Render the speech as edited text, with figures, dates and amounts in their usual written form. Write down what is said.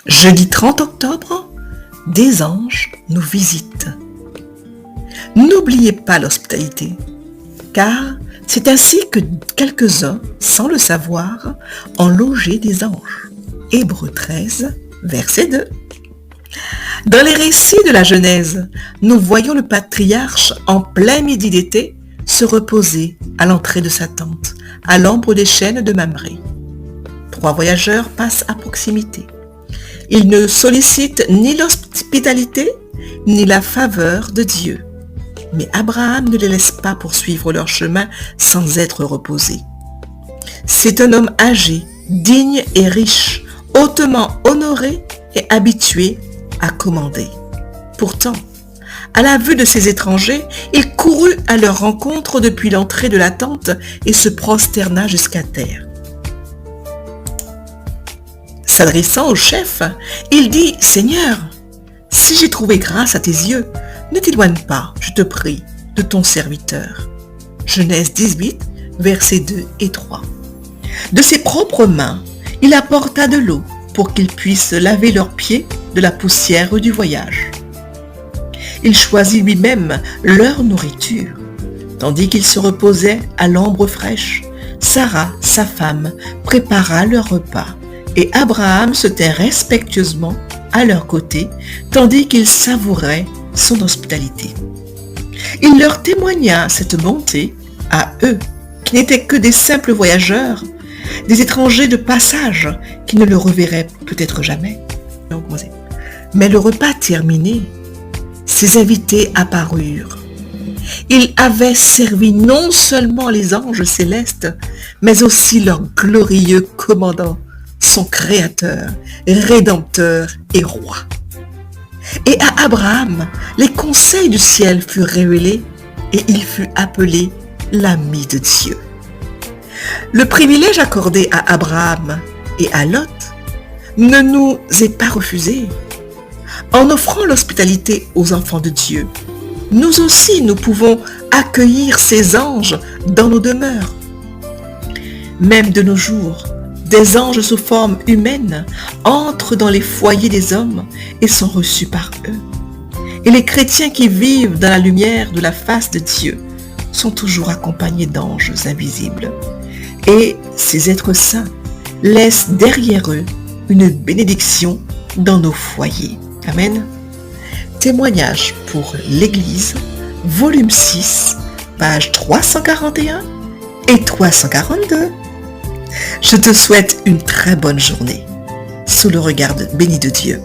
Jeudi 30 octobre, des anges nous visitent. N'oubliez pas l'hospitalité, car c'est ainsi que quelques-uns, sans le savoir, ont logé des anges. Hébreux 13, verset 2. Dans les récits de la Genèse, nous voyons le patriarche en plein midi d'été se reposer à l'entrée de sa tente, à l'ombre des chênes de Mamré. 3 voyageurs passent à proximité. Ils ne sollicitent ni l'hospitalité, ni la faveur de Dieu. Mais Abraham ne les laisse pas poursuivre leur chemin sans être reposé. C'est un homme âgé, digne et riche, hautement honoré et habitué à commander. Pourtant, à la vue de ces étrangers, il courut à leur rencontre depuis l'entrée de la tente et se prosterna jusqu'à terre. S'adressant au chef, il dit « Seigneur, si j'ai trouvé grâce à tes yeux, ne t'éloigne pas, je te prie, de ton serviteur. » Genèse 18, versets 2 et 3. De ses propres mains, il apporta de l'eau pour qu'ils puissent laver leurs pieds de la poussière du voyage. Il choisit lui-même leur nourriture. Tandis qu'ils se reposaient à l'ombre fraîche, Sarah, sa femme, prépara leur repas et Abraham se tint respectueusement à leur côté tandis qu'il savourait son hospitalité. Il leur témoigna cette bonté à eux qui n'étaient que des simples voyageurs, des étrangers de passage qui ne le reverraient peut-être jamais. Mais le repas terminé, ses invités apparurent. Ils avaient servi non seulement les anges célestes, mais aussi leur glorieux commandant, son créateur, rédempteur et roi. Et à Abraham, les conseils du ciel furent révélés et il fut appelé l'ami de Dieu. Le privilège accordé à Abraham et à Lot ne nous est pas refusé. En offrant l'hospitalité aux enfants de Dieu, nous aussi nous pouvons accueillir ces anges dans nos demeures. Même de nos jours, des anges sous forme humaine entrent dans les foyers des hommes et sont reçus par eux. Et les chrétiens qui vivent dans la lumière de la face de Dieu sont toujours accompagnés d'anges invisibles. Et ces êtres saints laissent derrière eux une bénédiction dans nos foyers. Amen. Témoignage pour l'Église, volume 6, pages 341 et 342. Je te souhaite une très bonne journée, sous le regard béni de Dieu.